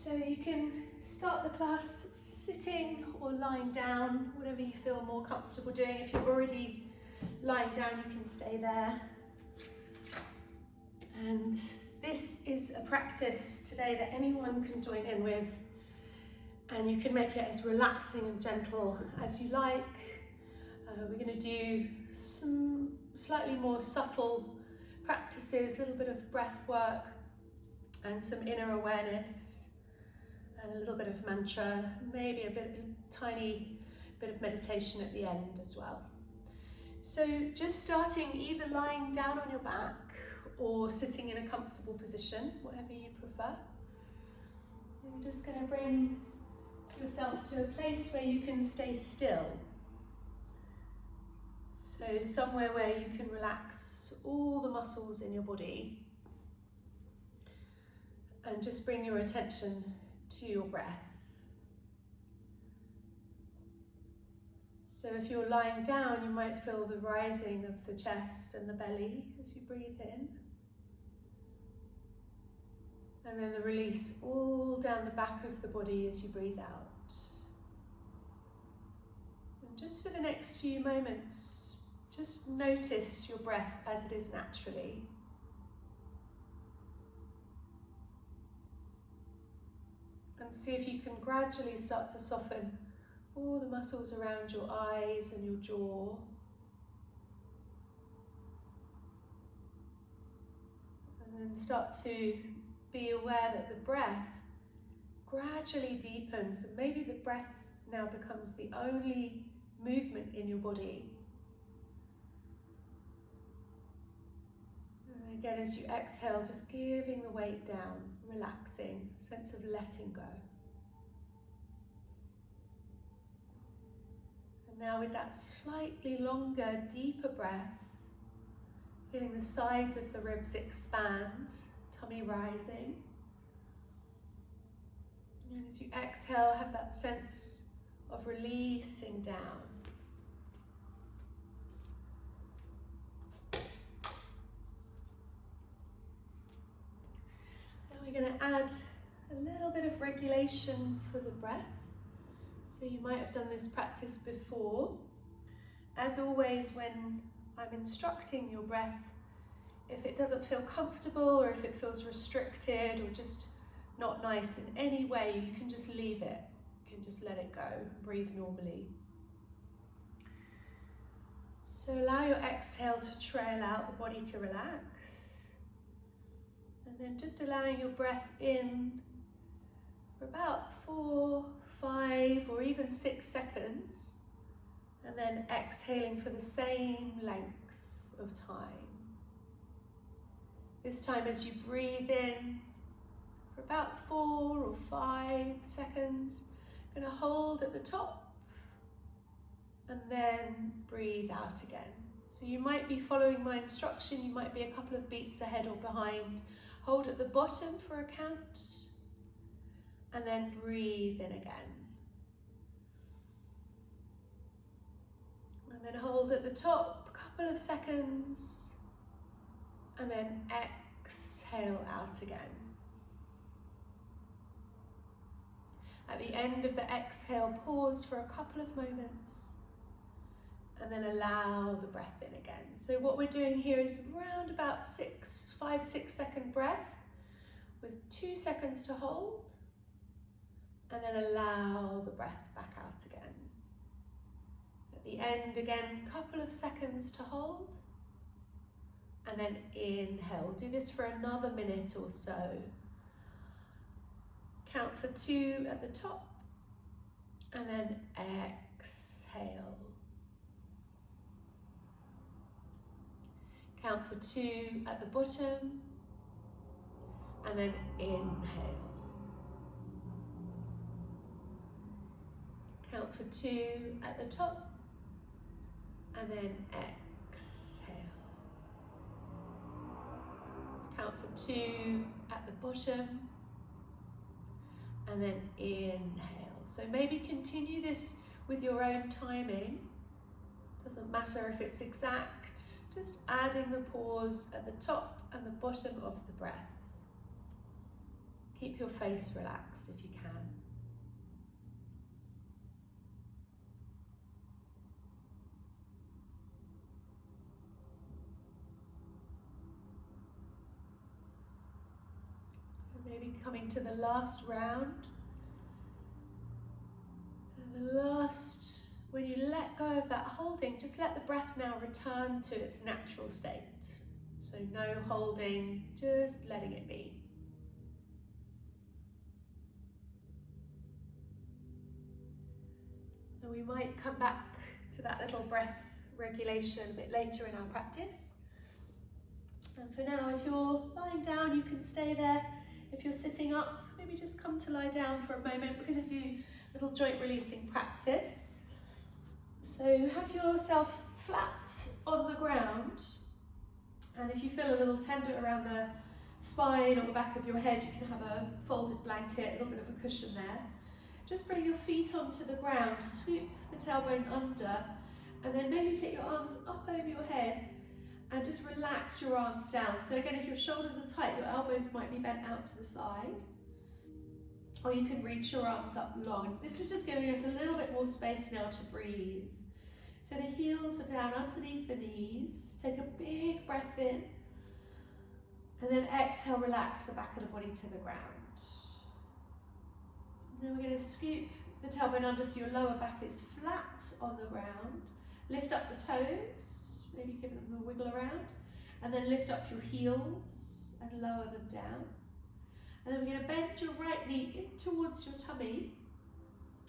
So you can start the class sitting or lying down, whatever you feel more comfortable doing. If you're already lying down, you can stay there. And this is a practice today that anyone can join in with, and you can make it as relaxing and gentle as you like. We're going to do some slightly more subtle practices, a little bit of breath work and some inner awareness and a little bit of mantra, maybe a tiny bit of meditation at the end as well. So just starting either lying down on your back or sitting in a comfortable position, whatever you prefer. And you're just going to bring yourself to a place where you can stay still. So somewhere where you can relax all the muscles in your body and just bring your attention to your breath. So if you're lying down, you might feel the rising of the chest and the belly as you breathe in. And then the release all down the back of the body as you breathe out. And just for the next few moments, just notice your breath as it is naturally. And see if you can gradually start to soften all the muscles around your eyes and your jaw. And then start to be aware that the breath gradually deepens, and maybe the breath now becomes the only movement in your body. And again, as you exhale, just giving the weight down, relaxing, sense of letting go. And now with that slightly longer, deeper breath, feeling the sides of the ribs expand, tummy rising. And as you exhale, have that sense of releasing down. Now we're going to add a little bit of regulation for the breath. So you might have done this practice before. As always, when I'm instructing your breath, if it doesn't feel comfortable or if it feels restricted or just not nice in any way, you can just leave it. You can just let it go and breathe normally. So allow your exhale to trail out, the body to relax. And then just allowing your breath in for about 4, 5 or even 6 seconds. And then exhaling for the same length of time. This time as you breathe in for about 4 or 5 seconds, I'm going to hold at the top and then breathe out again. So you might be following my instruction, you might be a couple of beats ahead or behind. Hold at the bottom for a count and then breathe in again. And then hold at the top a couple of seconds and then exhale out again. At the end of the exhale, pause for a couple of moments and then allow the breath in again. So what we're doing here is around about 5-6 second breath with 2 seconds to hold and then allow the breath back out again. At the end again, couple of seconds to hold and then inhale. Do this for another minute or so. Count for 2 at the top and then exhale. Count for 2 at the bottom and then inhale. Count for 2 at the top and then exhale. Count for 2 at the bottom and then inhale. So maybe continue this with your own timing. Doesn't matter if it's exact, just adding the pause at the top and the bottom of the breath. Keep your face relaxed if you can. Maybe coming to the last round. And the last, when you let go of that holding, just let the breath now return to its natural state. So no holding, just letting it be. And we might come back to that little breath regulation a bit later in our practice. And for now, if you're lying down, you can stay there. If you're sitting up, maybe just come to lie down for a moment. We're going to do a little joint releasing practice. So have yourself flat on the ground. And if you feel a little tender around the spine or the back of your head, you can have a folded blanket, a little bit of a cushion there. Just bring your feet onto the ground, scoop the tailbone under, and then maybe take your arms up over your head and just relax your arms down. So again, if your shoulders are tight, your elbows might be bent out to the side. Or you can reach your arms up long. This is just giving us a little bit more space now to breathe. So the heels are down underneath the knees. Take a big breath in. And then exhale, relax the back of the body to the ground. And then we're going to scoop the tailbone under so your lower back is flat on the ground. Lift up the toes, maybe give them a wiggle around. And then lift up your heels and lower them down. And then we're going to bend your right knee in towards your tummy.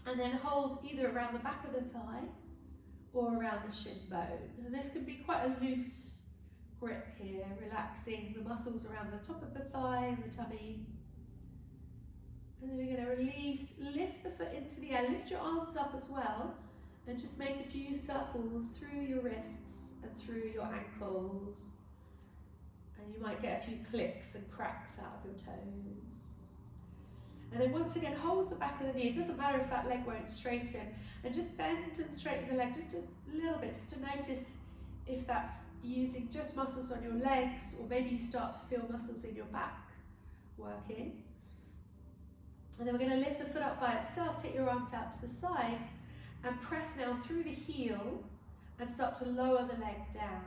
And then hold either around the back of the thigh or around the shin bone. And this can be quite a loose grip here, relaxing the muscles around the top of the thigh and the tummy. And then we're going to release, lift the foot into the air, lift your arms up as well, and just make a few circles through your wrists and through your ankles. And you might get a few clicks and cracks out of your toes. And then once again, hold the back of the knee. It doesn't matter if that leg won't straighten, and just bend and straighten the leg just a little bit, just to notice if that's using just muscles on your legs, or maybe you start to feel muscles in your back working. And then we're going to lift the foot up by itself, take your arms out to the side, and press now through the heel and start to lower the leg down.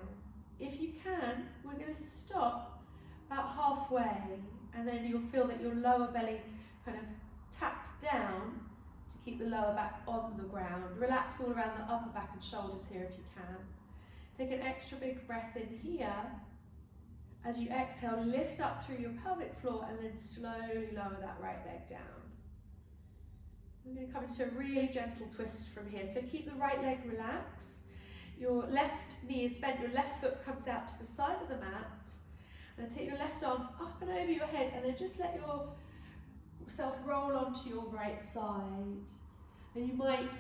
If you can, we're going to stop about halfway, and then you'll feel that your lower belly kind of taps down to keep the lower back on the ground. Relax all around the upper back and shoulders here if you can. Take an extra big breath in here. As you exhale, lift up through your pelvic floor and then slowly lower that right leg down. We're going to come into a really gentle twist from here. So keep the right leg relaxed. Your left knee is bent, your left foot comes out to the side of the mat. And take your left arm up and over your head, and then just let yourself roll onto your right side. And you might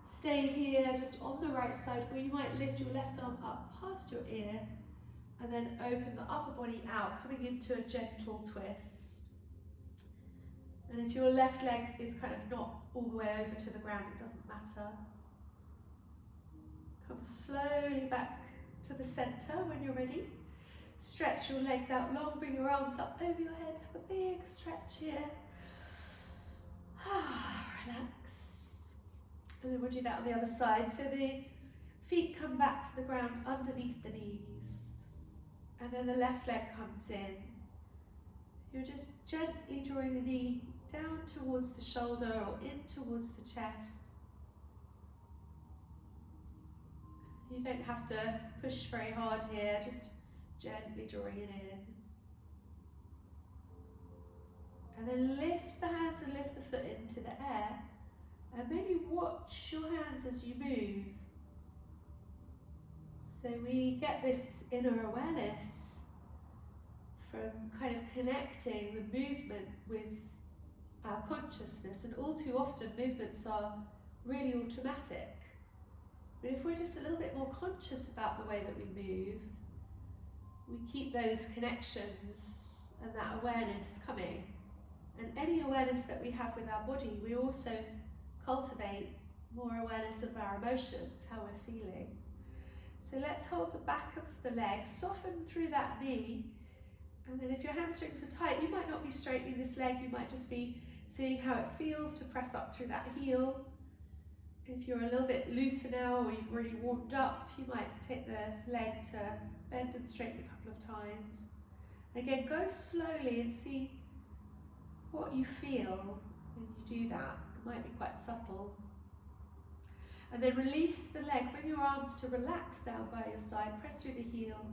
stay here just on the right side, or you might lift your left arm up past your ear and then open the upper body out, coming into a gentle twist. And if your left leg is kind of not all the way over to the ground, it doesn't matter. Come slowly back to the center when you're ready. Stretch your legs out long, bring your arms up over your head, have a big stretch here. Relax. And then we'll do that on the other side. So the feet come back to the ground underneath the knees. And then the left leg comes in. You're just gently drawing the knee down towards the shoulder or in towards the chest. You don't have to push very hard here, just gently drawing it in. And then lift the hands and lift the foot into the air. And maybe watch your hands as you move. So we get this inner awareness from kind of connecting the movement with our consciousness. And all too often movements are really automatic. But if we're just a little bit more conscious about the way that we move, we keep those connections and that awareness coming. And any awareness that we have with our body, we also cultivate more awareness of our emotions, how we're feeling. So let's hold the back of the leg, soften through that knee, And then if your hamstrings are tight, you might not be straightening this leg, you might just be seeing how it feels to press up through that heel. If you're a little bit looser now or you've already warmed up, you might take the leg to bend and straighten a couple of times. Again, go slowly and see what you feel when you do that. It might be quite subtle. And then release the leg, bring your arms to relax down by your side, press through the heel,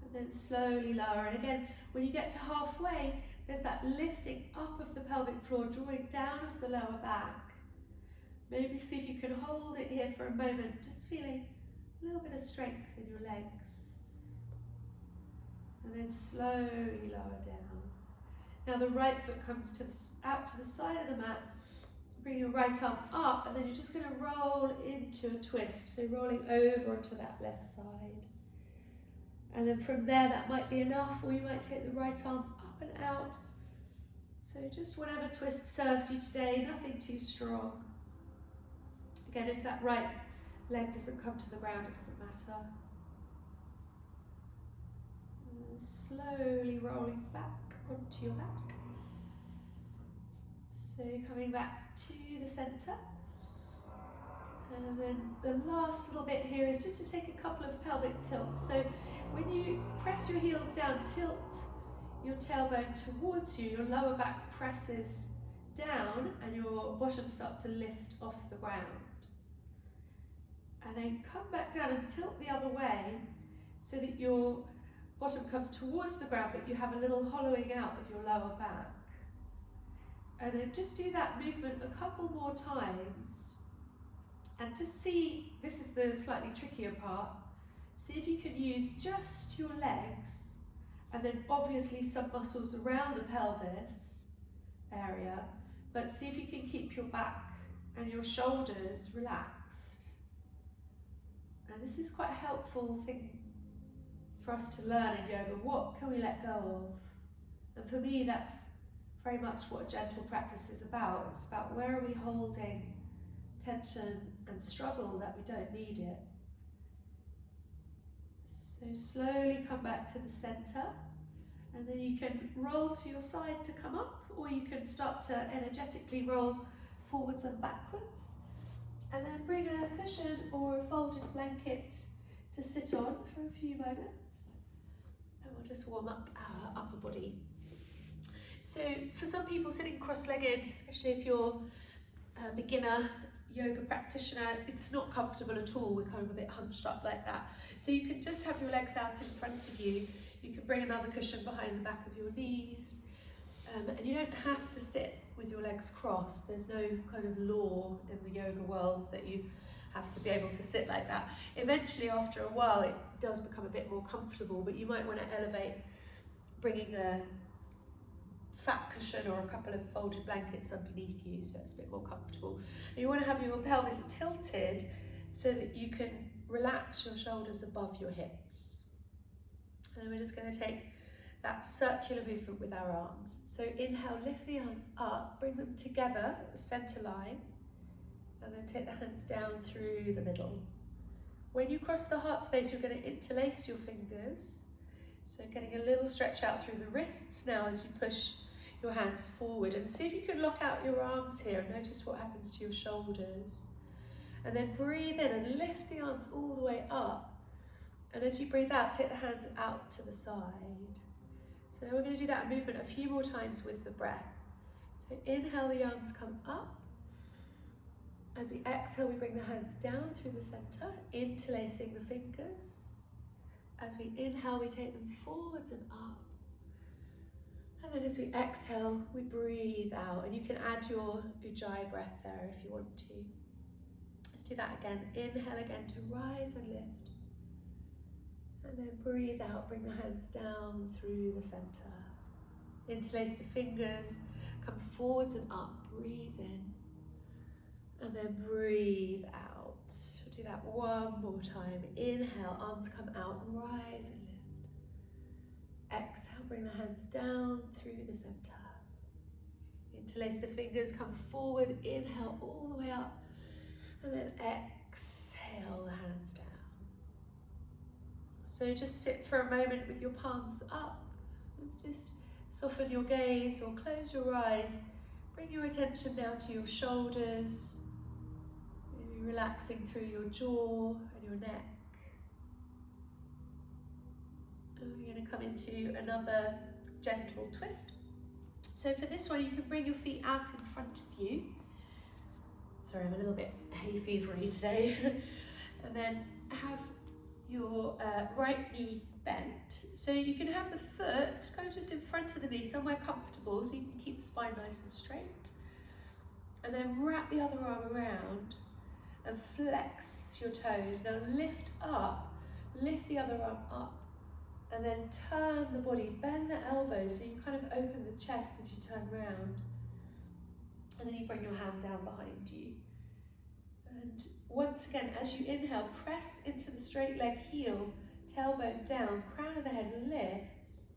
and then slowly lower. And again, when you get to halfway, there's that lifting up of the pelvic floor, drawing down of the lower back. Maybe see if you can hold it here for a moment, just feeling a little bit of strength in your legs. And then slowly lower down. Now the right foot comes out to the side of the mat. Bring your right arm up, and then you're just going to roll into a twist. So rolling over onto that left side. And then from there, that might be enough, or you might take the right arm up and out. So just whatever twist serves you today, nothing too strong. Again, if that right leg doesn't come to the ground, it doesn't matter. And slowly rolling back onto your back. So coming back to the centre. And then the last little bit here is just to take a couple of pelvic tilts. So when you press your heels down, tilt your tailbone towards you, your lower back presses down and your bottom starts to lift off the ground. And then come back down and tilt the other way so that your bottom comes towards the ground, but you have a little hollowing out of your lower back. And then just do that movement a couple more times. And just see, this is the slightly trickier part, see if you can use just your legs and then obviously some muscles around the pelvis area, but see if you can keep your back and your shoulders relaxed. And this is quite a helpful thing for us to learn in yoga. What can we let go of? And for me, that's very much what a gentle practice is about. It's about where are we holding tension and struggle that we don't need it. So slowly come back to the center, and then you can roll to your side to come up, or you can start to energetically roll forwards and backwards. And then bring a cushion or a folded blanket to sit on for a few moments. And we'll just warm up our upper body. So for some people, sitting cross-legged, especially if you're a beginner yoga practitioner, it's not comfortable at all. We're kind of a bit hunched up like that. So you can just have your legs out in front of you. You can bring another cushion behind the back of your knees. And you don't have to sit with your legs crossed. There's no kind of law in the yoga world that you have to be able to sit like that. Eventually, after a while, it does become a bit more comfortable, but you might want to elevate, bringing a fat cushion or a couple of folded blankets underneath you so it's a bit more comfortable. And you want to have your pelvis tilted so that you can relax your shoulders above your hips. And then we're just going to take that circular movement with our arms. So inhale, lift the arms up, bring them together at the center line, and then take the hands down through the middle. When you cross the heart space, you're going to interlace your fingers. So getting a little stretch out through the wrists now as you push your hands forward, and see if you can lock out your arms here and notice what happens to your shoulders. And then breathe in and lift the arms all the way up. And as you breathe out, take the hands out to the side. So we're going to do that movement a few more times with the breath. So inhale, the arms come up. As we exhale, we bring the hands down through the center, interlacing the fingers. As we inhale, we take them forwards and up. And then as we exhale, we breathe out. And you can add your Ujjayi breath there if you want to. Let's do that again. Inhale again to rise and lift. And then breathe out, bring the hands down through the center. Interlace the fingers, come forwards and up, breathe in. And then breathe out. We'll do that one more time. Inhale, arms come out, rise and lift. Exhale, bring the hands down through the center. Interlace the fingers, come forward, inhale all the way up. And then exhale, the hands down. So just sit for a moment with your palms up Just soften your gaze or close your eyes. Bring your attention now to your shoulders, maybe relaxing through your jaw and your neck. And we're going to come into another gentle twist. So for this one, you can bring your feet out in front of you. Sorry, I'm a little bit hay fevery today. And then have your right knee bent. So you can have the foot kind of just in front of the knee, somewhere comfortable, so you can keep the spine nice and straight. And then wrap the other arm around and flex your toes. Now lift the other arm up, and then turn the body, bend the elbows so you kind of open the chest as you turn round. And then you bring your hand down behind you. And once again, as you inhale, press into the straight leg heel, tailbone down, crown of the head lifts.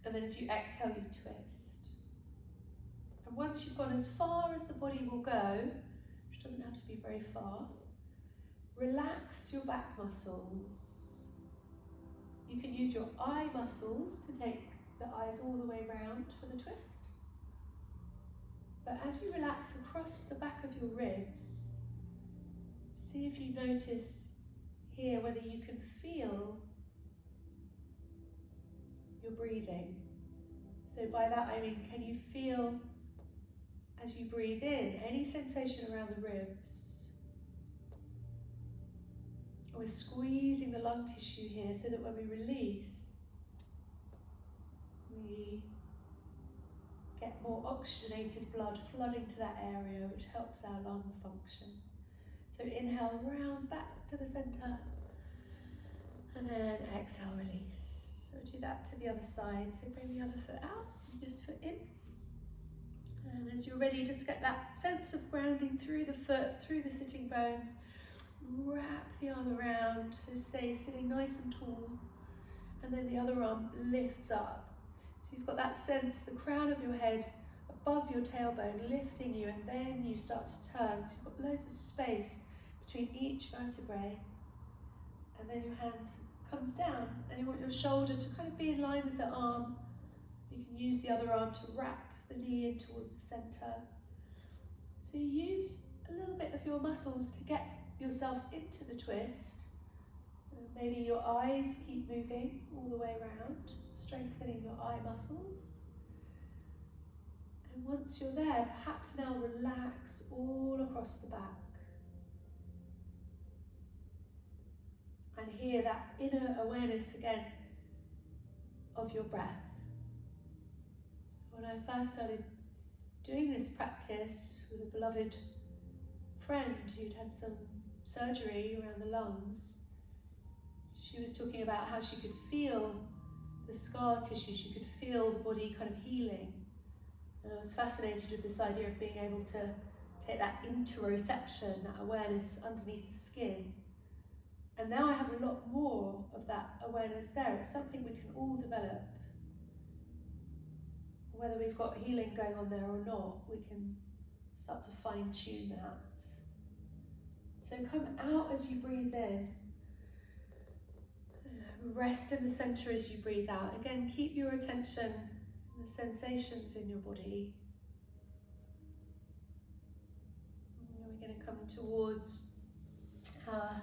And then as you exhale, you twist. And once you've gone as far as the body will go, which doesn't have to be very far, relax your back muscles. You can use your eye muscles to take the eyes all the way round for the twist. But as you relax across the back of your ribs, see if you notice here whether you can feel your breathing. So by that I mean, can you feel as you breathe in any sensation around the ribs? We're squeezing the lung tissue here so that when we release, we get more oxygenated blood flooding to that area, which helps our lung function. So inhale, round back to the centre, and then exhale, release. So do that to the other side. So bring the other foot out, and this foot in. And as you're ready, just get that sense of grounding through the foot, through the sitting bones. Wrap the arm around, so stay sitting nice and tall. And then the other arm lifts up. So you've got that sense, the crown of your head above your tailbone lifting you, and then you start to turn. So you've got loads of space between each vertebrae. And then your hand comes down, and you want your shoulder to kind of be in line with the arm. You can use the other arm to wrap the knee in towards the centre. So you use a little bit of your muscles to get yourself into the twist. Maybe your eyes keep moving all the way around, strengthening your eye muscles. And once you're there, perhaps now relax all across the back. And hear that inner awareness again of your breath. When I first started doing this practice with a beloved friend who'd had some surgery around the lungs, she was talking about how she could feel the scar tissue, she could feel the body kind of healing. And I was fascinated with this idea of being able to take that interoception, that awareness underneath the skin. And now I have a lot more of that awareness there. It's something we can all develop. Whether we've got healing going on there or not, we can start to fine-tune that. So come out as you breathe in. Rest in the centre as you breathe out. Again, keep your attention on the sensations in your body. And we're going to come towards our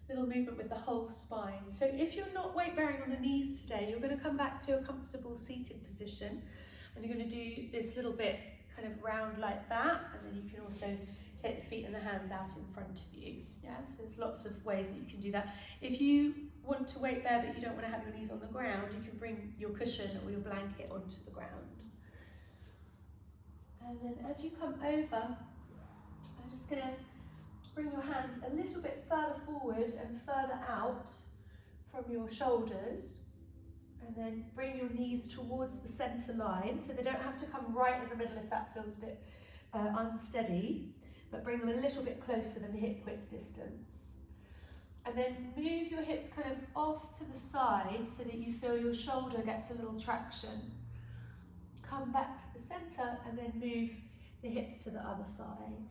little movement with the whole spine. So if you're not weight bearing on the knees today, you're going to come back to a comfortable seated position. And you're going to do this little bit kind of round like that. And then you can also take the feet and the hands out in front of you. Yeah, so there's lots of ways that you can do that. If you want to weight bear but you don't want to have your knees on the ground, you can bring your cushion or your blanket onto the ground. And then as you come over, I'm just going to bring your hands a little bit further forward and further out from your shoulders. And then bring your knees towards the centre line, so they don't have to come right in the middle if that feels a bit unsteady, but bring them a little bit closer than hip width distance. And then move your hips kind of off to the side so that you feel your shoulder gets a little traction. Come back to the centre and then move the hips to the other side.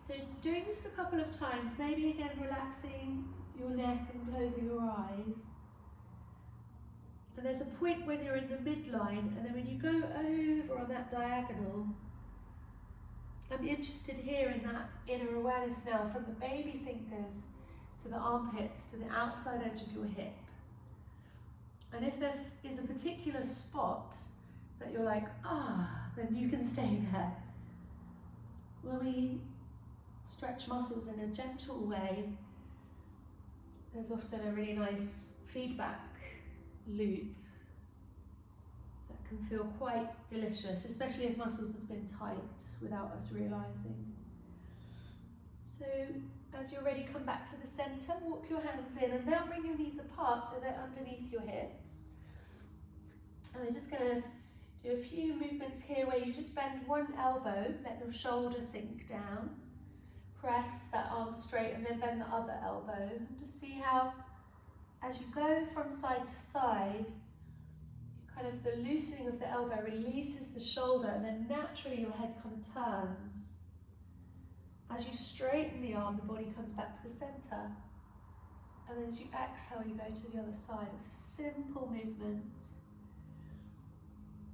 So doing this a couple of times, maybe again relaxing your neck and closing your eyes. And there's a point when you're in the midline, and then when you go over on that diagonal, I'm interested here in that inner awareness now, from the baby fingers to the armpits to the outside edge of your hip. And if there is a particular spot that you're like, then you can stay there. When we stretch muscles in a gentle way, there's often a really nice feedback loop that can feel quite delicious, especially if muscles have been tight without us realizing. So as you're ready, come back to the center, walk your hands in, and now bring your knees apart so they're underneath your hips. And we're just going to do a few movements here where you just bend one elbow, let your shoulder sink down, press that arm straight, and then bend the other elbow. And just see how, as you go from side to side, kind of the loosening of the elbow releases the shoulder, and then naturally your head kind of turns. As you straighten the arm, the body comes back to the center. And then as you exhale, you go to the other side. It's a simple movement.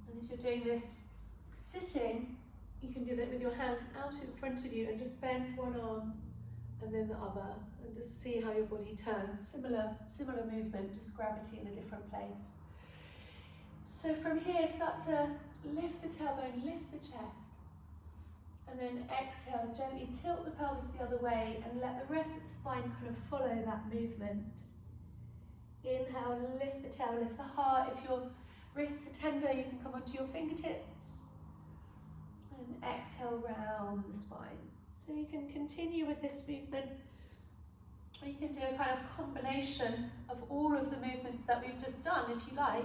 And if you're doing this sitting, you can do that with your hands out in front of you and just bend one arm and then the other, and just see how your body turns. Similar movement, just gravity in a different place. So from here, start to lift the tailbone, lift the chest, and then exhale, gently tilt the pelvis the other way and let the rest of the spine kind of follow that movement. Inhale, lift the tail, lift the heart. If your wrists are tender, you can come onto your fingertips. And exhale, round the spine. So you can continue with this movement, or you can do a kind of combination of all of the movements that we've just done, if you like.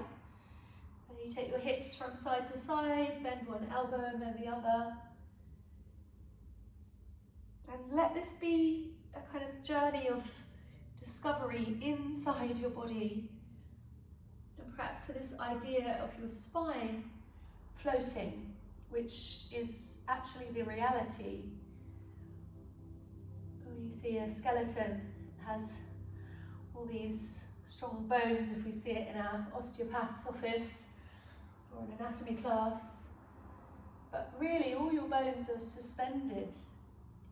And you take your hips from side to side, bend one elbow and then the other. And let this be a kind of journey of discovery inside your body, and perhaps to this idea of your spine floating, which is actually the reality. We see a skeleton has all these strong bones if we see it in our osteopath's office or an anatomy class, but really all your bones are suspended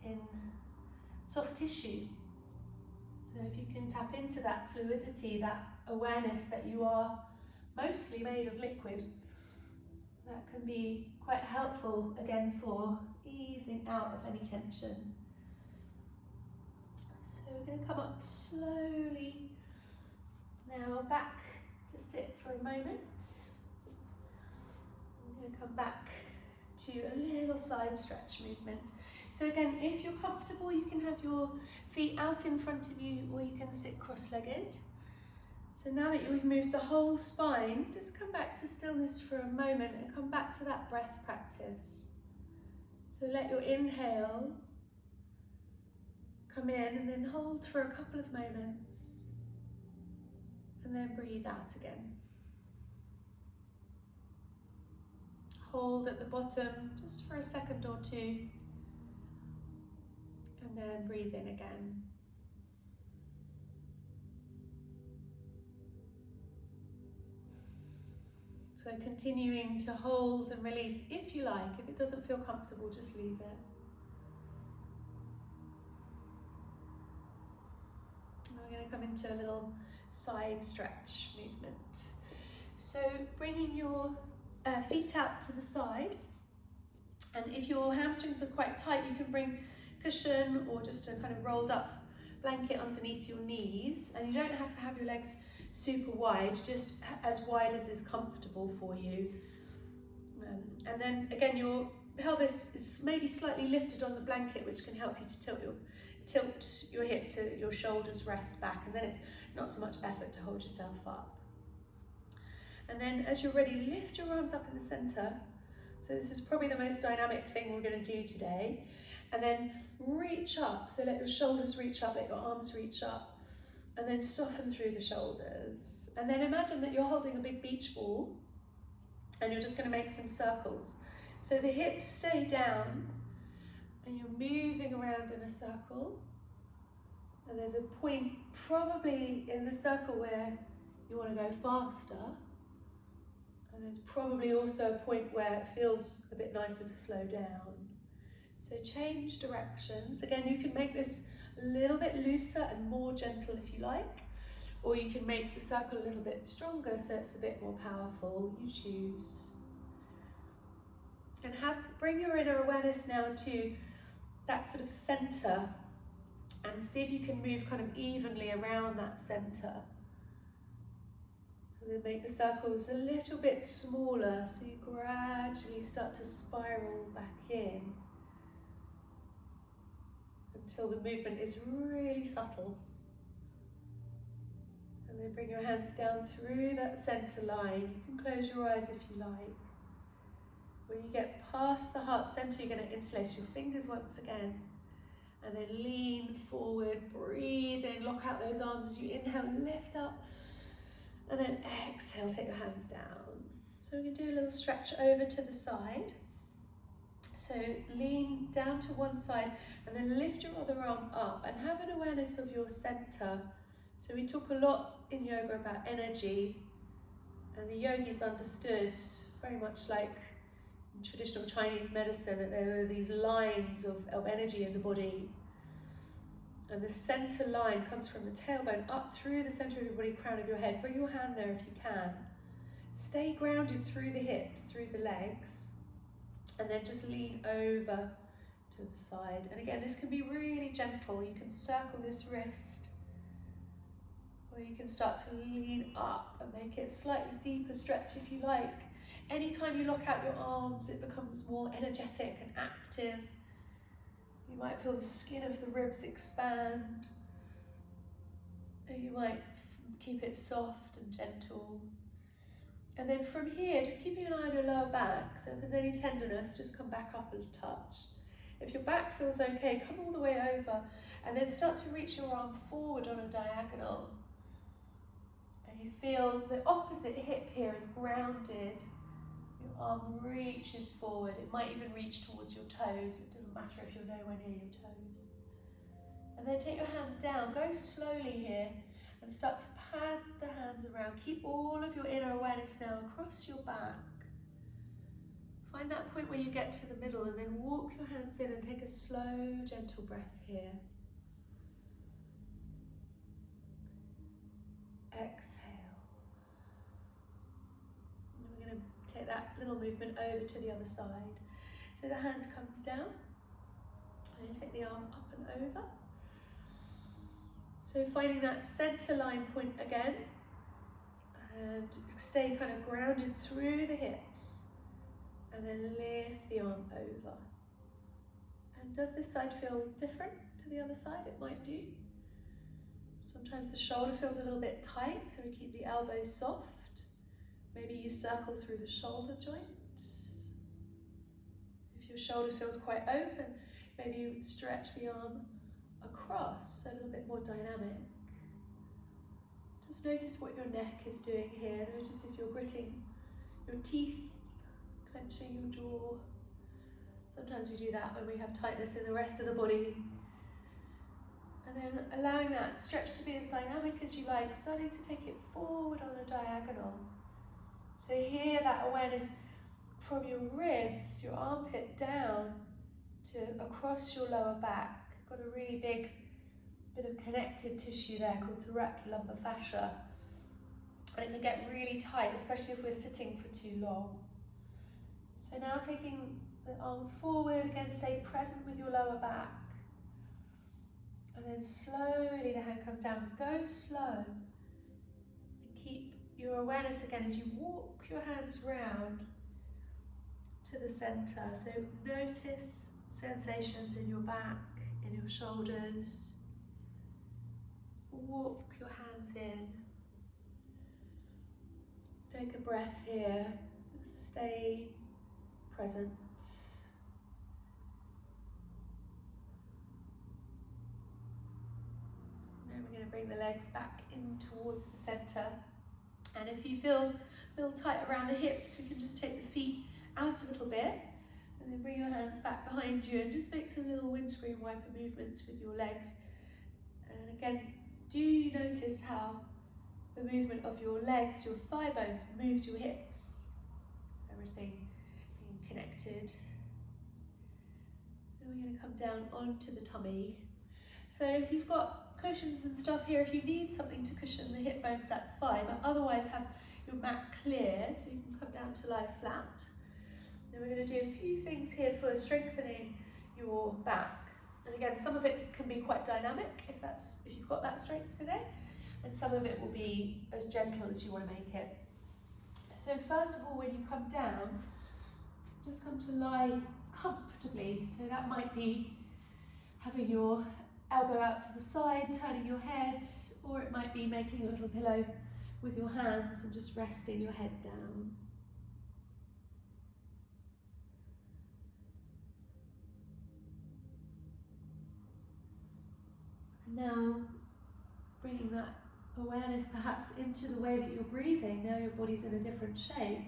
in soft tissue. So if you can tap into that fluidity, that awareness that you are mostly made of liquid, that can be quite helpful again for easing out of any tension. So we're going to come up slowly now back to sit for a moment. I'm going to come back to a little side stretch movement. So again, if you're comfortable, you can have your feet out in front of you, or you can sit cross-legged. So now that you've moved the whole spine, just come back to stillness for a moment and come back to that breath practice. So let your inhale come in and then hold for a couple of moments, and then breathe out again. Hold at the bottom just for a second or two, and then breathe in again. So continuing to hold and release if you like. If it doesn't feel comfortable, just leave it. Now we're going to come into a little side stretch movement. So bringing your feet out to the side, and if your hamstrings are quite tight, you can bring cushion or just a kind of rolled up blanket underneath your knees, and you don't have to have your legs super wide, just as wide as is comfortable for you. And then again, your pelvis is maybe slightly lifted on the blanket, which can help you to tilt your hips so that your shoulders rest back, and then it's not so much effort to hold yourself up. And then as you're ready, lift your arms up in the center. So this is probably the most dynamic thing we're going to do today. And then reach up, so let your shoulders reach up, let your arms reach up, and then soften through the shoulders. And then imagine that you're holding a big beach ball, and you're just going to make some circles. So the hips stay down, and you're moving around in a circle. And there's a point probably in the circle where you want to go faster, And there's probably also a point where it feels a bit nicer to slow down. So change directions. Again, you can make this a little bit looser and more gentle if you like, or you can make the circle a little bit stronger so it's a bit more powerful. You choose. And bring your inner awareness now to that sort of center, and see if you can move kind of evenly around that center. And then make the circles a little bit smaller so you gradually start to spiral back in until the movement is really subtle. And then bring your hands down through that center line. You can close your eyes if you like. When you get past the heart center, you're going to interlace your fingers once again. And then lean forward, breathe in, lock out those arms as you inhale, lift up. And then exhale, take your hands down. So we can do a little stretch over to the side. So lean down to one side and then lift your other arm up and have an awareness of your center. So we talk a lot in yoga about energy, and the yogis understood, very much like in traditional Chinese medicine, that there are these lines of energy in the body. And the center line comes from the tailbone up through the center of your body, crown of your head. Bring your hand there if you can. Stay grounded through the hips, through the legs, and then just lean over to the side. And again, this can be really gentle. You can circle this wrist, or you can start to lean up and make it a slightly deeper stretch if you like. Anytime you lock out your arms, it becomes more energetic and active. You might feel the skin of the ribs expand. And you might keep it soft and gentle. And then from here, just keeping an eye on your lower back. So if there's any tenderness, just come back up a touch. If your back feels okay, come all the way over and then start to reach your arm forward on a diagonal. And you feel the opposite hip here is grounded. Your arm reaches forward. It might even reach towards your toes. It doesn't matter if you're nowhere near your toes. And then take your hand down. Go slowly here and start to pad the hands around. Keep all of your inner awareness now across your back. Find that point where you get to the middle and then walk your hands in and take a slow, gentle breath here. Exhale. And we're going to take that little movement over to the other side. So the hand comes down and you take the arm up and over. So finding that center line point again, and stay kind of grounded through the hips, and then lift the arm over. And does this side feel different to the other side? It might do. Sometimes the shoulder feels a little bit tight, so we keep the elbows soft. Maybe you circle through the shoulder joint. If your shoulder feels quite open, maybe you stretch the arm across, so a little bit more dynamic. Just notice what your neck is doing here. Notice if you're gritting your teeth, clenching your jaw. Sometimes we do that when we have tightness in the rest of the body. And then allowing that stretch to be as dynamic as you like, starting to take it forward on a diagonal. So here, that awareness from your ribs, your armpit down to across your lower back. Got a really big bit of connective tissue there called thoracolumbar fascia, and it can get really tight, especially if we're sitting for too long. So now taking the arm forward, again stay present with your lower back, and then slowly the hand comes down. Go slow and keep your awareness again as you walk your hands round to the center. So notice sensations in your back, in your shoulders. Walk your hands in. Take a breath here. Stay present. Now we're going to bring the legs back in towards the center. And if you feel a little tight around the hips, you can just take the feet out a little bit. And then bring your hands back behind you and just make some little windscreen wiper movements with your legs. And again, do notice how the movement of your legs, your thigh bones, moves your hips. everything being connected. Then we're going to come down onto the tummy. So if you've got cushions and stuff here, if you need something to cushion the hip bones, that's fine, but otherwise have your mat clear so you can come down to lie flat. Then we're going to do a few things here for strengthening your back. And again, some of it can be quite dynamic if you've got that strength today, and some of it will be as gentle as you want to make it. So first of all, when you come down, just come to lie comfortably. So that might be having your elbow out to the side, turning your head, or it might be making a little pillow with your hands and just resting your head down. And now bringing that awareness perhaps into the way that you're breathing. Now your body's in a different shape.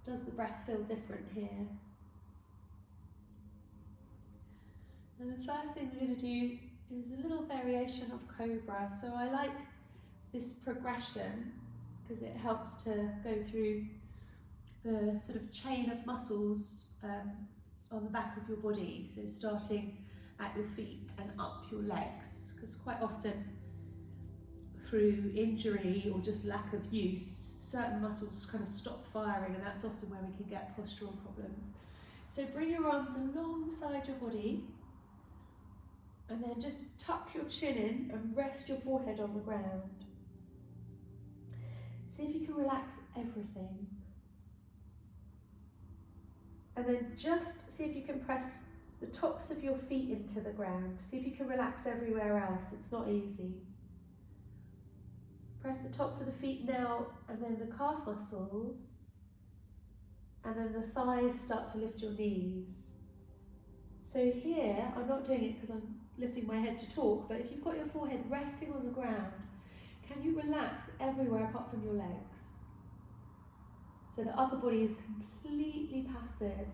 Does the breath feel different here? And the first thing we're going to do is a little variation of Cobra. So I like this progression because it helps to go through the sort of chain of muscles on the back of your body. So starting at your feet and up your legs, because quite often through injury or just lack of use, certain muscles kind of stop firing, and that's often where we can get postural problems. So bring your arms alongside your body, and then just tuck your chin in and rest your forehead on the ground. See if you can relax everything. And then just see if you can press the tops of your feet into the ground. See if you can relax everywhere else. It's not easy. Press the tops of the feet now, and then the calf muscles, and then the thighs start to lift your knees. So here, I'm not doing it because I'm lifting my head to talk, but if you've got your forehead resting on the ground, can you relax everywhere apart from your legs? So the upper body is completely passive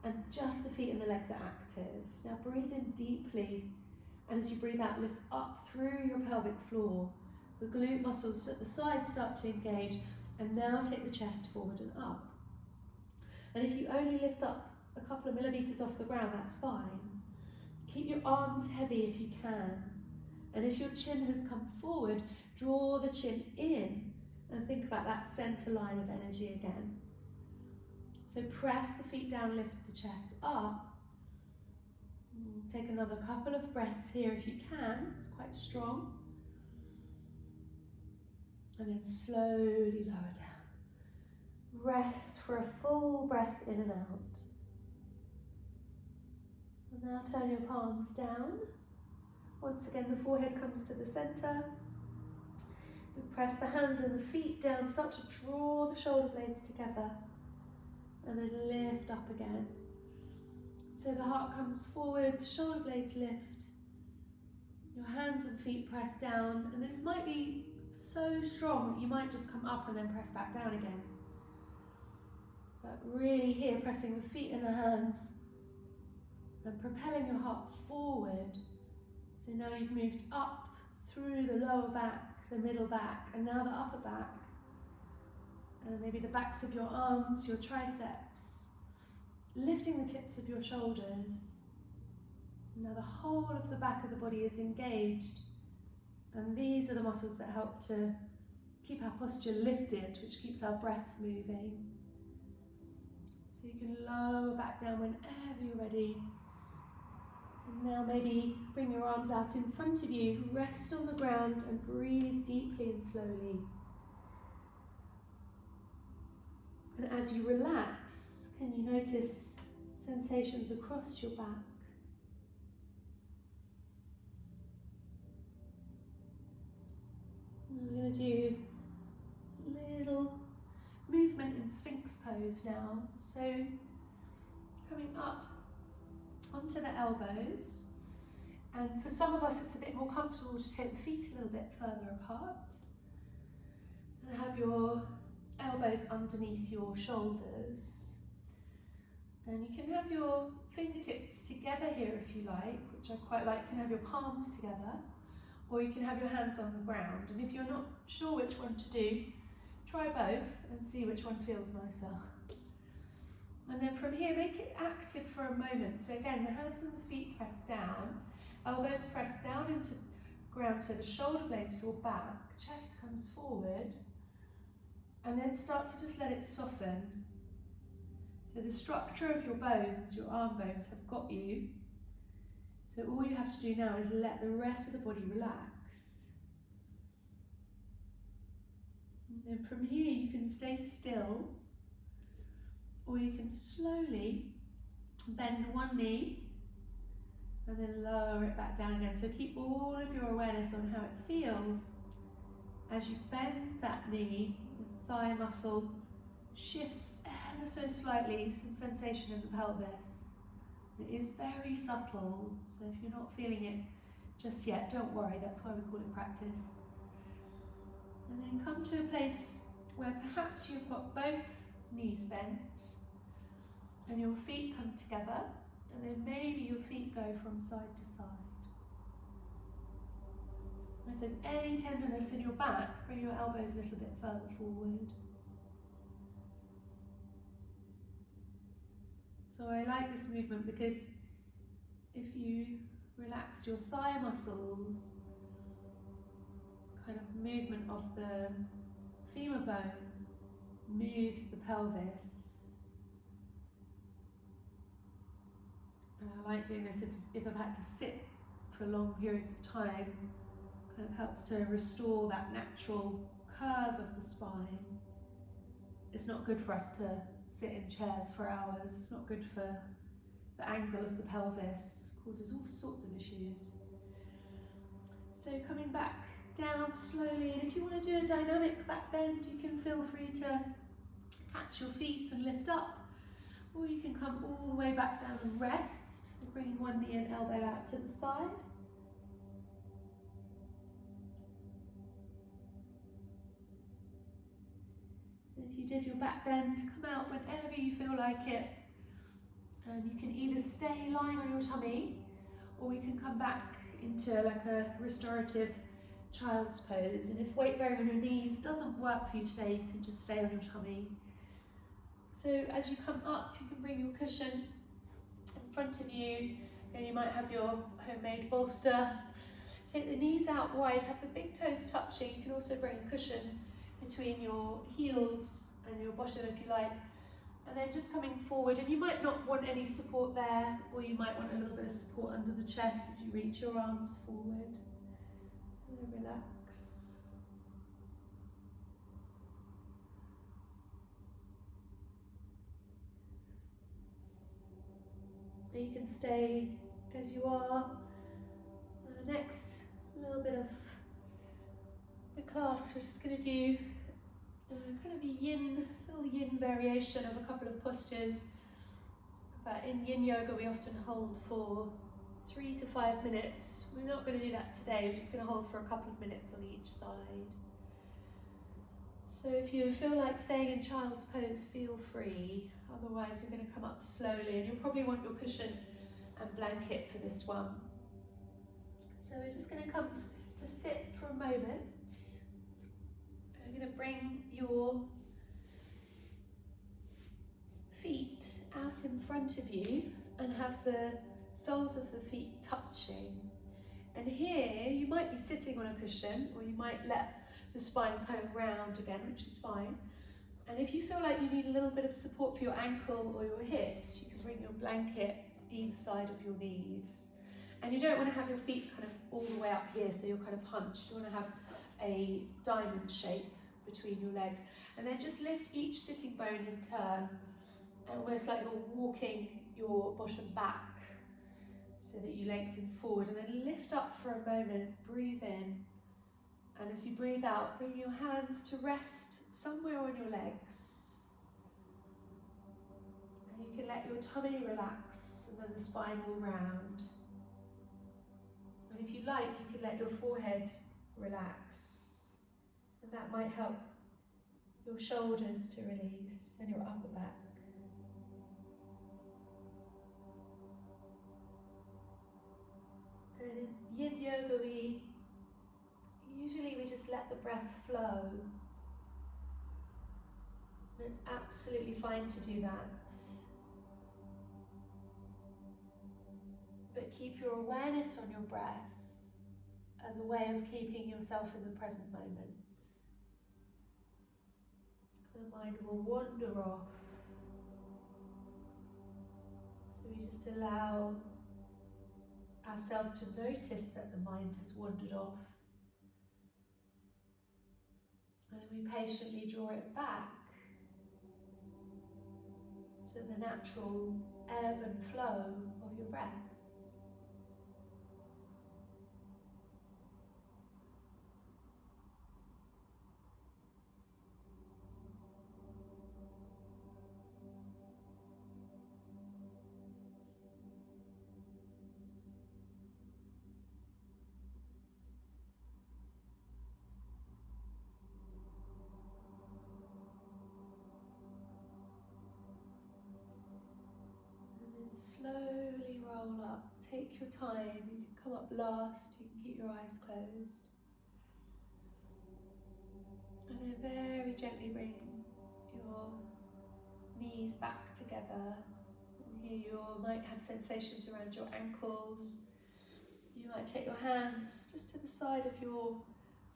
and just the feet and the legs are active. Now breathe in deeply, and as you breathe out, lift up through your pelvic floor. The glute muscles at the side start to engage, and now take the chest forward and up. And if you only lift up a couple of millimeters off the ground, that's fine. Keep your arms heavy if you can. And if your chin has come forward, draw the chin in and think about that center line of energy again. So press the feet down, lift the chest up. Take another couple of breaths here if you can, it's quite strong. And then slowly lower down. Rest for a full breath in and out. And now turn your palms down. Once again, the forehead comes to the center. You press the hands and the feet down, start to draw the shoulder blades together, and then lift up again. So the heart comes forward, shoulder blades lift, your hands and feet press down, and this might be so strong that you might just come up and then press back down again. But really here, pressing the feet and the hands and propelling your heart forward. So now you've moved up through the lower back, the middle back, and now the upper back. And maybe the backs of your arms, your triceps, lifting the tips of your shoulders. Now the whole of the back of the body is engaged, and these are the muscles that help to keep our posture lifted, which keeps our breath moving. So you can lower back down whenever you're ready. And now maybe bring your arms out in front of you, rest on the ground and breathe deeply and slowly. And as you relax, can you notice sensations across your back? And we're going to do a little movement in Sphinx pose now. So coming up onto the elbows, and for some of us it's a bit more comfortable to take the feet a little bit further apart and have your elbows underneath your shoulders, and you can have your fingertips together here if you like, which I quite like. You can have your palms together, or you can have your hands on the ground, and if you're not sure which one to do, try both and see which one feels nicer. And then from here, make it active for a moment. So again, the hands and the feet press down, elbows press down into the ground, so the shoulder blades draw back, chest comes forward, and then start to just let it soften. So the structure of your bones, your arm bones, have got you. So all you have to do now is let the rest of the body relax. And then from here, you can stay still, or you can slowly bend one knee and then lower it back down again. So keep all of your awareness on how it feels as you bend that knee. The thigh muscle shifts ever so slightly, some sensation in the pelvis. It is very subtle, so if you're not feeling it just yet, don't worry, that's why we call it practice. And then come to a place where perhaps you've got both knees bent and your feet come together, and then maybe your feet go from side to side. If there's any tenderness in your back, bring your elbows a little bit further forward. So I like this movement because if you relax your thigh muscles, kind of movement of the femur bone moves the pelvis. I like doing this if I've had to sit for long periods of time. Kind of helps to restore that natural curve of the spine. It's not good for us to sit in chairs for hours. It's not good for the angle of the pelvis. Causes all sorts of issues. So coming back down slowly, and if you want to do a dynamic back bend, you can feel free to catch your feet and lift up, or you can come all the way back down and rest. So bringing one knee and elbow out to the side. And if you did your back bend, come out whenever you feel like it. And you can either stay lying on your tummy, or we can come back into like a restorative child's pose. And if weight bearing on your knees doesn't work for you today, you can just stay on your tummy. So as you come up, you can bring your cushion in front of you, and you might have your homemade bolster. Take the knees out wide, have the big toes touching. You can also bring a cushion between your heels and your bottom if you like. And then just coming forward, and you might not want any support there, or you might want a little bit of support under the chest as you reach your arms forward. And then relax. And you can stay as you are. Next, a little bit of the class, we're just going to do kind of a little yin variation of a couple of postures. But in yin yoga, we often hold for 3 to 5 minutes. We're not going to do that today, we're just going to hold for a couple of minutes on each side. So if you feel like staying in child's pose, feel free. Otherwise, you're going to come up slowly, and you'll probably want your cushion and blanket for this one. So we're just going to come to sit for a moment. We're going to bring your feet out in front of you and have the soles of the feet touching. And here you might be sitting on a cushion, or you might let the spine kind of round again, which is fine. And if you feel like you need a little bit of support for your ankle or your hips, you can bring your blanket either side of your knees. And you don't want to have your feet kind of all the way up here, so you're kind of hunched. You want to have a diamond shape between your legs. And then just lift each sitting bone in turn, almost like you're walking your bottom back, so that you lengthen forward. And then lift up for a moment, breathe in. And as you breathe out, bring your hands to rest somewhere on your legs. And you can let your tummy relax, and then the spine will round. And if you like, you can let your forehead relax. And that might help your shoulders to release and your upper back. And in yin yoga, we just let the breath flow. absolutely fine to do that. But keep your awareness on your breath as a way of keeping yourself in the present moment. The mind will wander off. So we just allow ourselves to notice that the mind has wandered off. And then we patiently draw it back to the natural ebb and flow of your breath. And then slowly roll up. Take your time. You can come up last. You can keep your eyes closed. And then very gently bring your knees back together. And here you might have sensations around your ankles. You might take your hands just to the side of your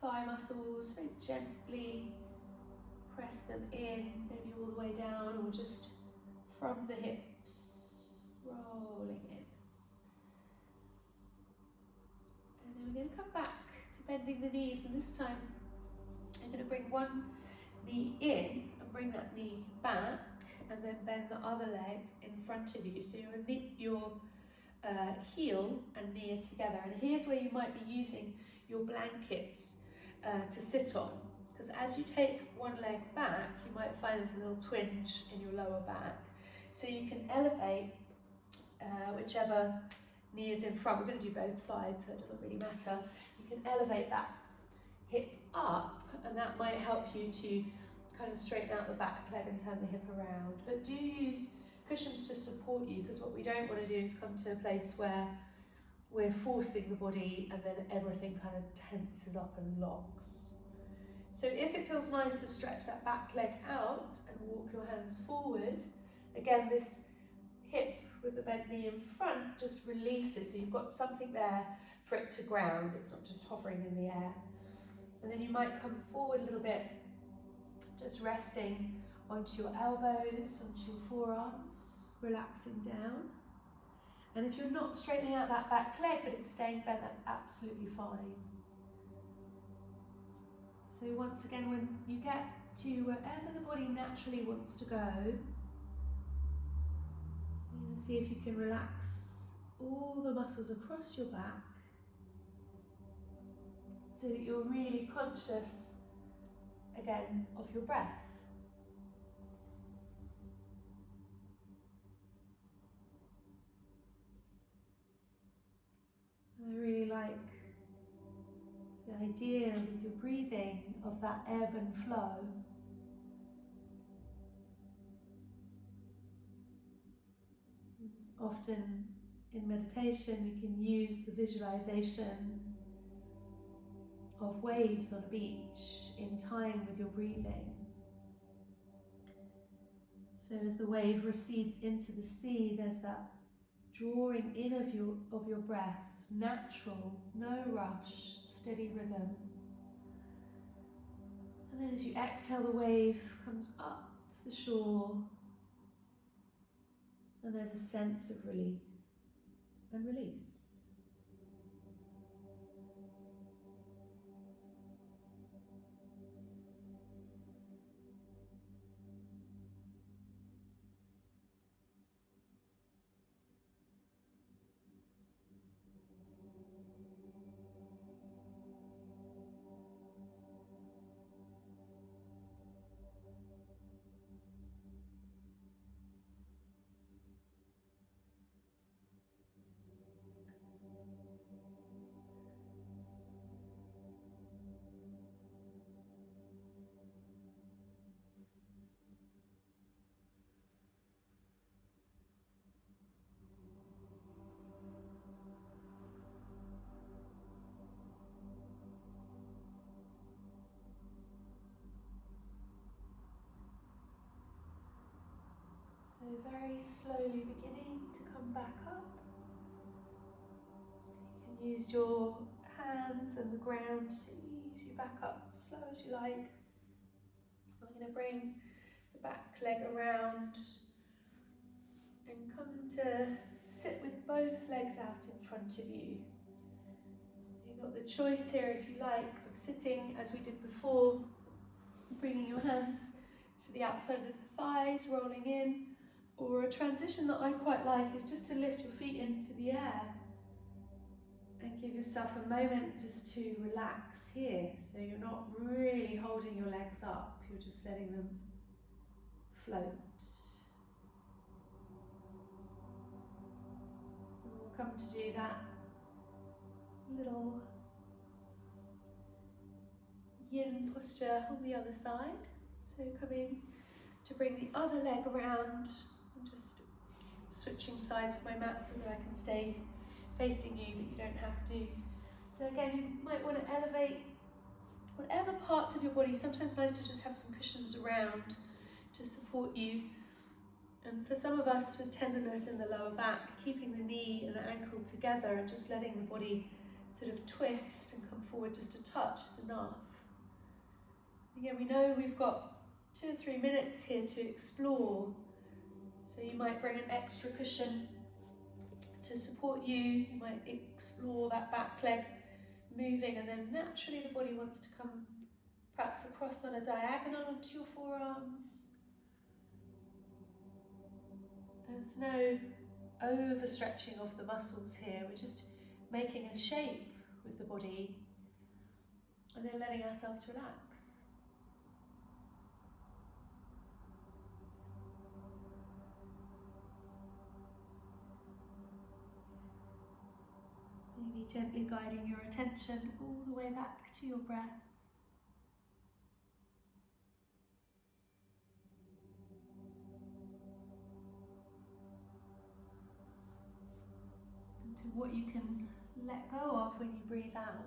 thigh muscles, very gently press them in, maybe all the way down or just from the hips, rolling in. And then we're going to come back to bending the knees, and this time I'm going to bring one knee in and bring that knee back, and then bend the other leg in front of you. So your heel and knee are together. And here's where you might be using your blankets to sit on. Because as you take one leg back, you might find there's a little twinge in your lower back. So you can elevate whichever knee is in front. We're going to do both sides, so it doesn't really matter. You can elevate that hip up, and that might help you to kind of straighten out the back leg and turn the hip around. But do use cushions to support you, because what we don't want to do is come to a place where we're forcing the body and then everything kind of tenses up and locks. So if it feels nice to stretch that back leg out and walk your hands forward, again this hip with the bent knee in front just releases, so you've got something there for it to ground, it's not just hovering in the air. And then you might come forward a little bit, just resting onto your elbows, onto your forearms, relaxing down. And if you're not straightening out that back leg but it's staying bent, that's absolutely fine. So once again, when you get to wherever the body naturally wants to go, you're going to see if you can relax all the muscles across your back so that you're really conscious again of your breath. And I really like the idea with your breathing of that ebb and flow. Often in meditation we can use the visualization of waves on a beach in time with your breathing. So as the wave recedes into the sea, there's that drawing in of your breath, natural, no rush, steady rhythm. And then as you exhale, the wave comes up the shore, and there's a sense of relief and release. very slowly beginning to come back up. You can use your hands and the ground to ease you back up, slow as you like. I'm going to bring the back leg around and come to sit with both legs out in front of you. You've got the choice here, if you like, of sitting as we did before, bringing your hands to the outside of the thighs, rolling in, or a transition that I quite like is just to lift your feet into the air and give yourself a moment just to relax here. So you're not really holding your legs up, you're just letting them float. And we'll come to do that little yin posture on the other side. So coming to bring the other leg around. I'm just switching sides of my mat so that I can stay facing you, but you don't have to. So again, you might want to elevate whatever parts of your body. Sometimes nice to just have some cushions around to support you. And for some of us with tenderness in the lower back, keeping the knee and the ankle together and just letting the body sort of twist and come forward just a touch is enough. Again, we know we've got 2 or 3 minutes here to explore. So you might bring an extra cushion to support you. You might explore that back leg moving, and then naturally the body wants to come perhaps across on a diagonal onto your forearms. There's no overstretching of the muscles here. We're just making a shape with the body and then letting ourselves relax. Maybe gently guiding your attention all the way back to your breath. And to what you can let go of when you breathe out.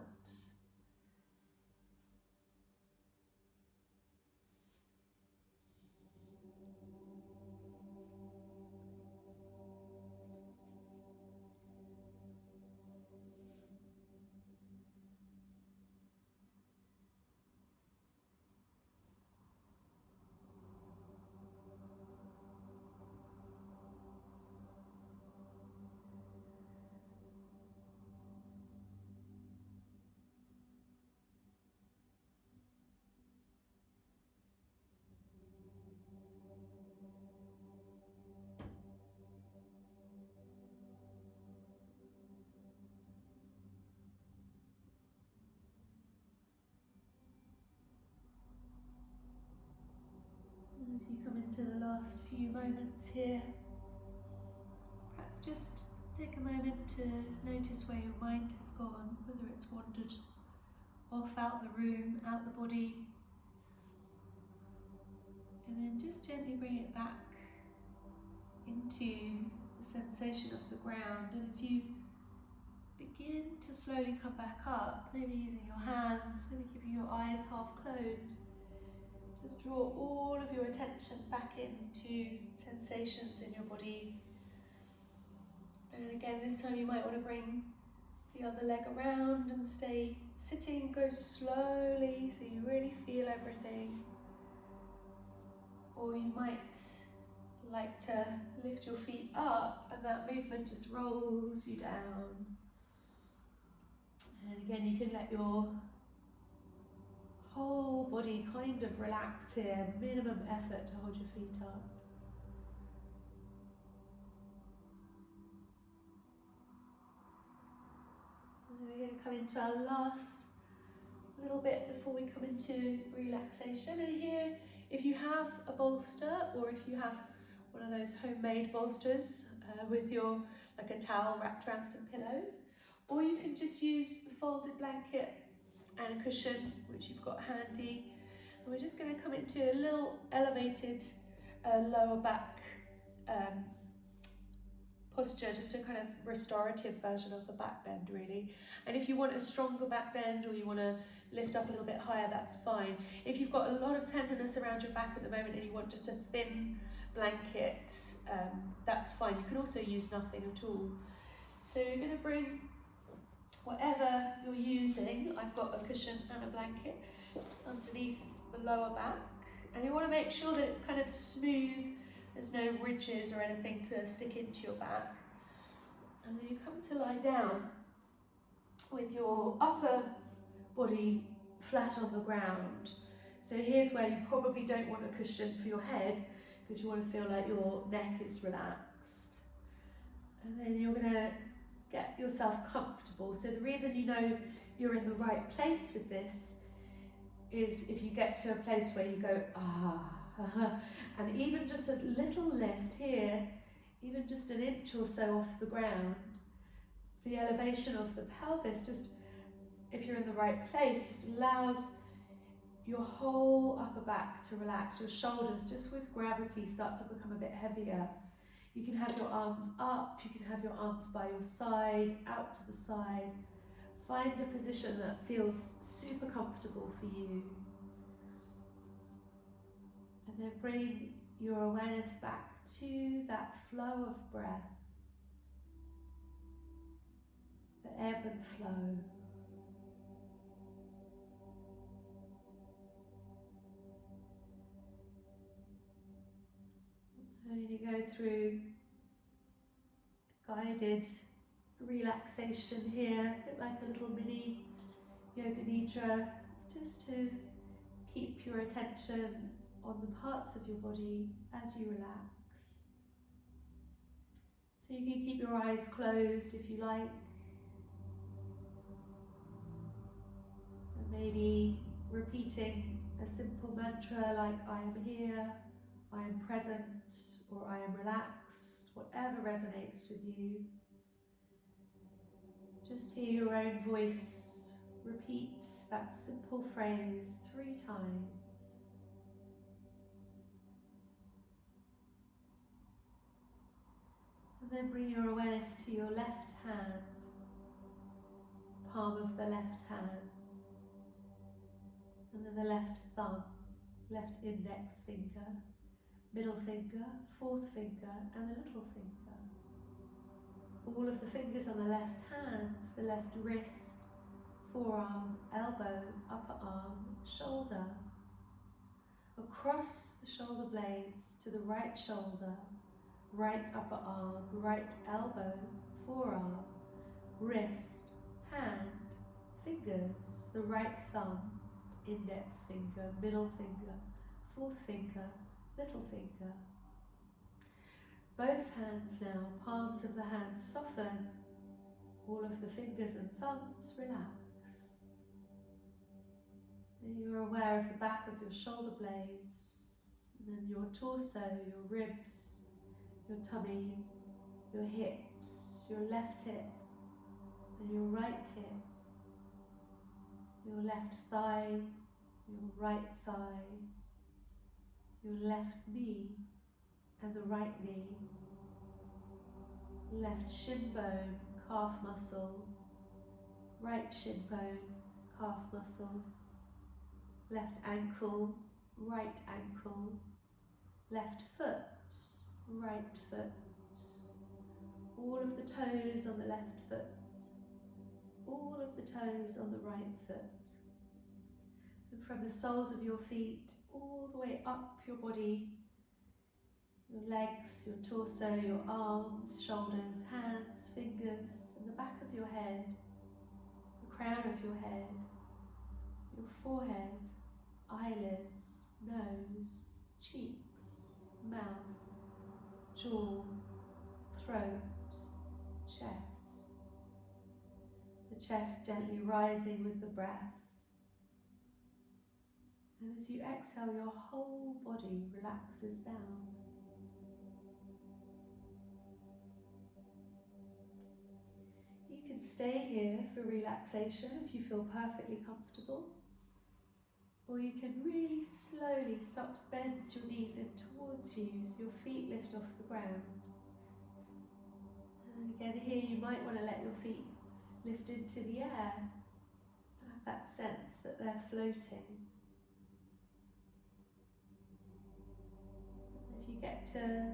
As you come into the last few moments here, perhaps just take a moment to notice where your mind has gone, whether it's wandered off out the room, out the body, and then just gently bring it back into the sensation of the ground. And as you begin to slowly come back up, maybe using your hands, maybe keeping your eyes half closed, just draw all of your attention back into sensations in your body. And again, this time you might want to bring the other leg around and stay sitting. Go slowly so you really feel everything. Or you might like to lift your feet up and that movement just rolls you down. And again, you can let your whole body kind of relax here, minimum effort to hold your feet up. And then we're going to come into our last little bit before we come into relaxation. And here, if you have a bolster, or if you have one of those homemade bolsters with your, like a towel wrapped around some pillows, or you can just use a folded blanket and a cushion, which you've got handy. And we're just going to come into a little elevated lower back posture, just a kind of restorative version of the back bend really. And if you want a stronger back bend, or you want to lift up a little bit higher, that's fine. If you've got a lot of tenderness around your back at the moment and you want just a thin blanket, that's fine. You can also use nothing at all. So you're going to bring whatever you're using. I've got a cushion and a blanket. It's underneath the lower back. And you want to make sure that it's kind of smooth. There's no ridges or anything to stick into your back. And then you come to lie down with your upper body flat on the ground. So here's where you probably don't want a cushion for your head, because you want to feel like your neck is relaxed. And then you're going to get yourself comfortable. So the reason you know you're in the right place with this is if you get to a place where you go, and even just a little lift here, even just an inch or so off the ground, the elevation of the pelvis, just if you're in the right place, just allows your whole upper back to relax. Your shoulders, just with gravity, start to become a bit heavier. You can have your arms up, you can have your arms by your side, out to the side. Find a position that feels super comfortable for you. And then bring your awareness back to that flow of breath, the ebb and flow. And you go through guided relaxation here, a bit like a little mini yoga nidra, just to keep your attention on the parts of your body as you relax. So you can keep your eyes closed if you like, and maybe repeating a simple mantra like I am here, I am present, or I am relaxed, whatever resonates with you. Just hear your own voice repeat that simple phrase 3 times. And then bring your awareness to your left hand, palm of the left hand, and then the left thumb, left index finger, middle finger, 4th finger, and the little finger. All of the fingers on the left hand, the left wrist, forearm, elbow, upper arm, shoulder. Across the shoulder blades to the right shoulder, right upper arm, right elbow, forearm, wrist, hand, fingers, the right thumb, index finger, middle finger, 4th finger, little finger. Both hands now, palms of the hands soften, all of the fingers and thumbs relax. And you're aware of the back of your shoulder blades, and then your torso, your ribs, your tummy, your hips, your left hip and your right hip, your left thigh, your right thigh, your left knee and the right knee, left shin bone, calf muscle, right shin bone, calf muscle, left ankle, right ankle, left foot, right foot, all of the toes on the left foot, all of the toes on the right foot, and from the soles of your feet all the way up your body, your legs, your torso, your arms, shoulders, hands, fingers, and the back of your head, the crown of your head, your forehead, eyelids, nose, cheeks, mouth, jaw, throat, chest. The chest gently rising with the breath. And as you exhale, your whole body relaxes down. You can stay here for relaxation if you feel perfectly comfortable. Or you can really slowly start to bend your knees in towards you so your feet lift off the ground. And again here you might want to let your feet lift into the air. Have that sense that they're floating. if you get to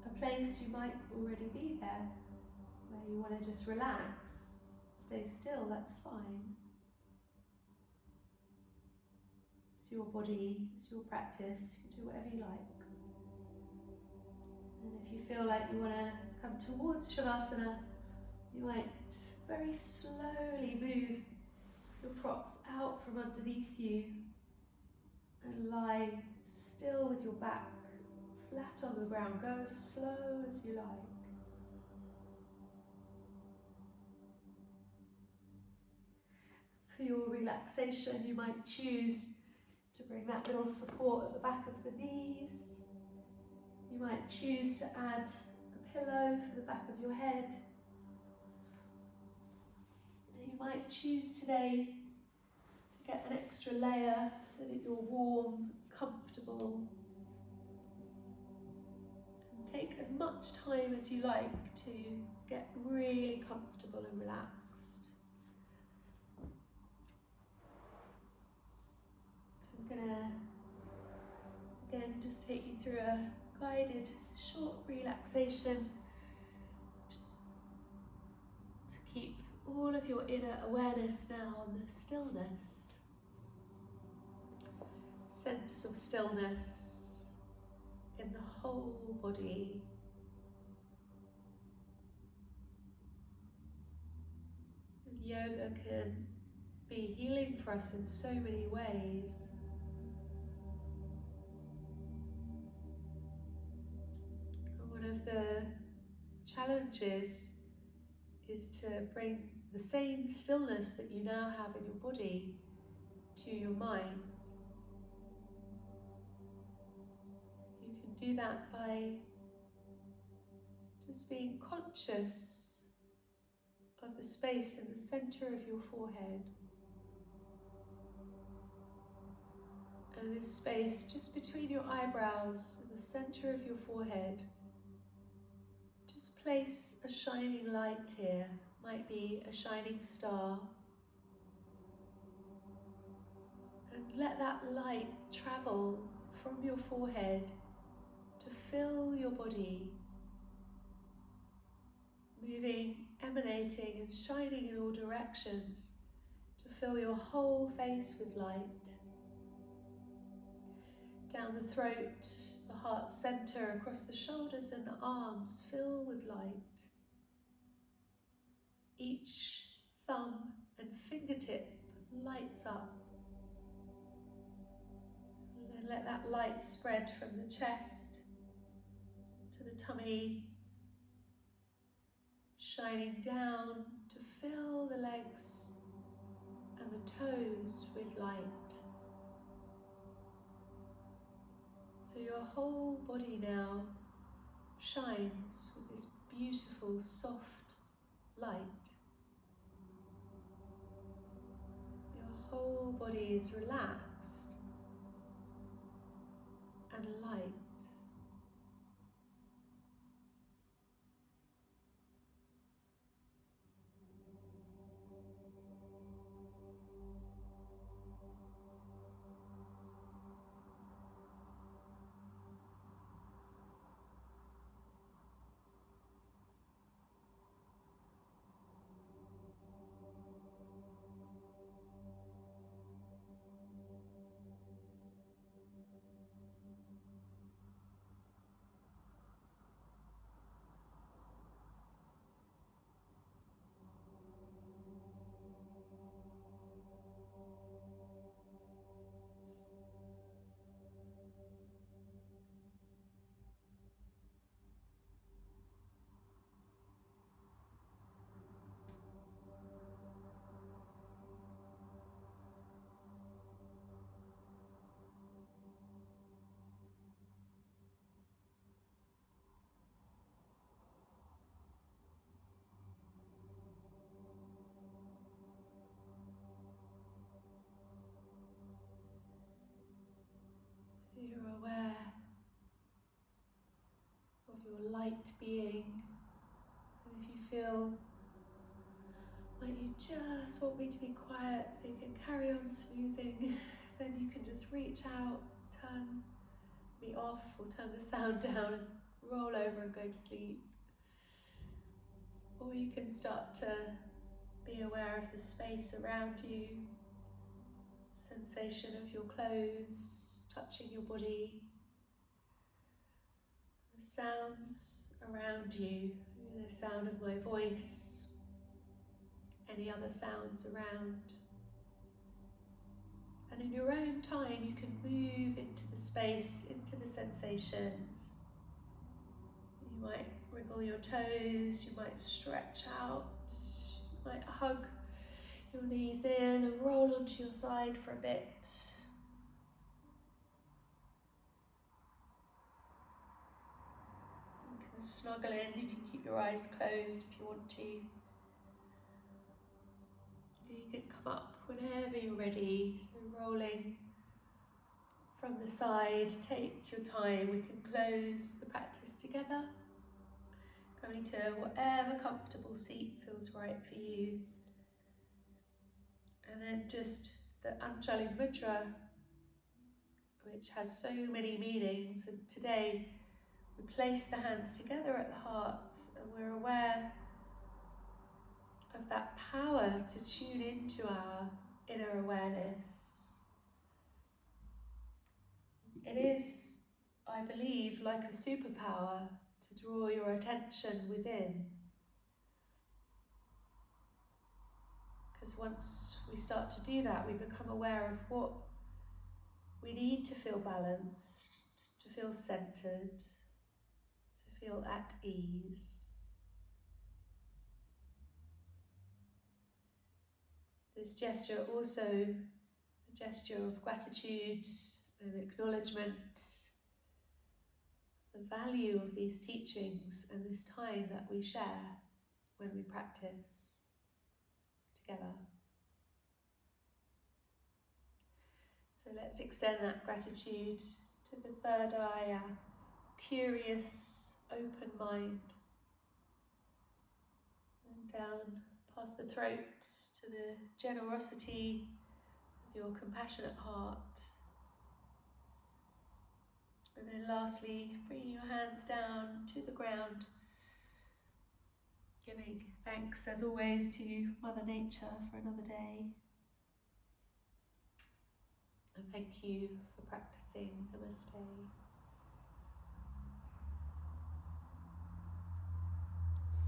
a place, you might already be there, where you want to just relax, stay still, that's fine. It's your body, it's your practice, you can do whatever you like. And if you feel like you want to come towards Shavasana, you might very slowly move your props out from underneath you and lie still with your back flat on the ground. Go as slow as you like. For your relaxation, you might choose to bring that little support at the back of the knees. You might choose to add a pillow for the back of your head. You might choose today to get an extra layer so that you're warm, comfortable. And take as much time as you like to get really comfortable and relaxed. I'm going to again just take you through a guided short relaxation to keep all of your inner awareness now on the stillness. Sense of stillness in the whole body. And yoga can be healing for us in so many ways. And one of the challenges is to bring the same stillness that you now have in your body to your mind. You can do that by just being conscious of the space in the center of your forehead. And this space just between your eyebrows and the center of your forehead. Just place a shining light here. Might be a shining star. And let that light travel from your forehead to fill your body, moving, emanating and shining in all directions to fill your whole face with light. Down the throat, the heart center, across the shoulders and the arms, fill with light. Each thumb and fingertip lights up. And then let that light spread from the chest to the tummy, shining down to fill the legs and the toes with light. So your whole body now shines with this beautiful, soft light. Your whole body is relaxed and light. So you're aware of your light being, and if you feel like you just want me to be quiet so you can carry on snoozing, then you can just reach out, turn, me off or turn the sound down and roll over and go to sleep. Or you can start to be aware of the space around you, sensation of your clothes touching your body, the sounds around you, the sound of my voice, any other sounds around. And in your own time you can move into the space, into the sensations. You might wriggle your toes, you might stretch out, you might hug your knees in and roll onto your side for a bit. You can snuggle in, you can keep your eyes closed if you want to. You can come up whenever you're ready, so rolling from the side, take your time. We can close the practice together, coming to whatever comfortable seat feels right for you. And then just the Anjali Mudra, which has so many meanings, and today we place the hands together at the heart and we're aware of that power to tune into our inner awareness. It is, I believe, like a superpower to draw your attention within. Because once we start to do that, we become aware of what we need to feel balanced, to feel centered, to feel at ease. This gesture also a gesture of gratitude and acknowledgement, the value of these teachings and this time that we share when we practice together. So let's extend that gratitude to the third eye, our curious, open mind, and down past the throat to the generosity of your compassionate heart. And then lastly, bringing your hands down to the ground, giving thanks as always to Mother Nature for another day. And thank you for practicing. Namaste.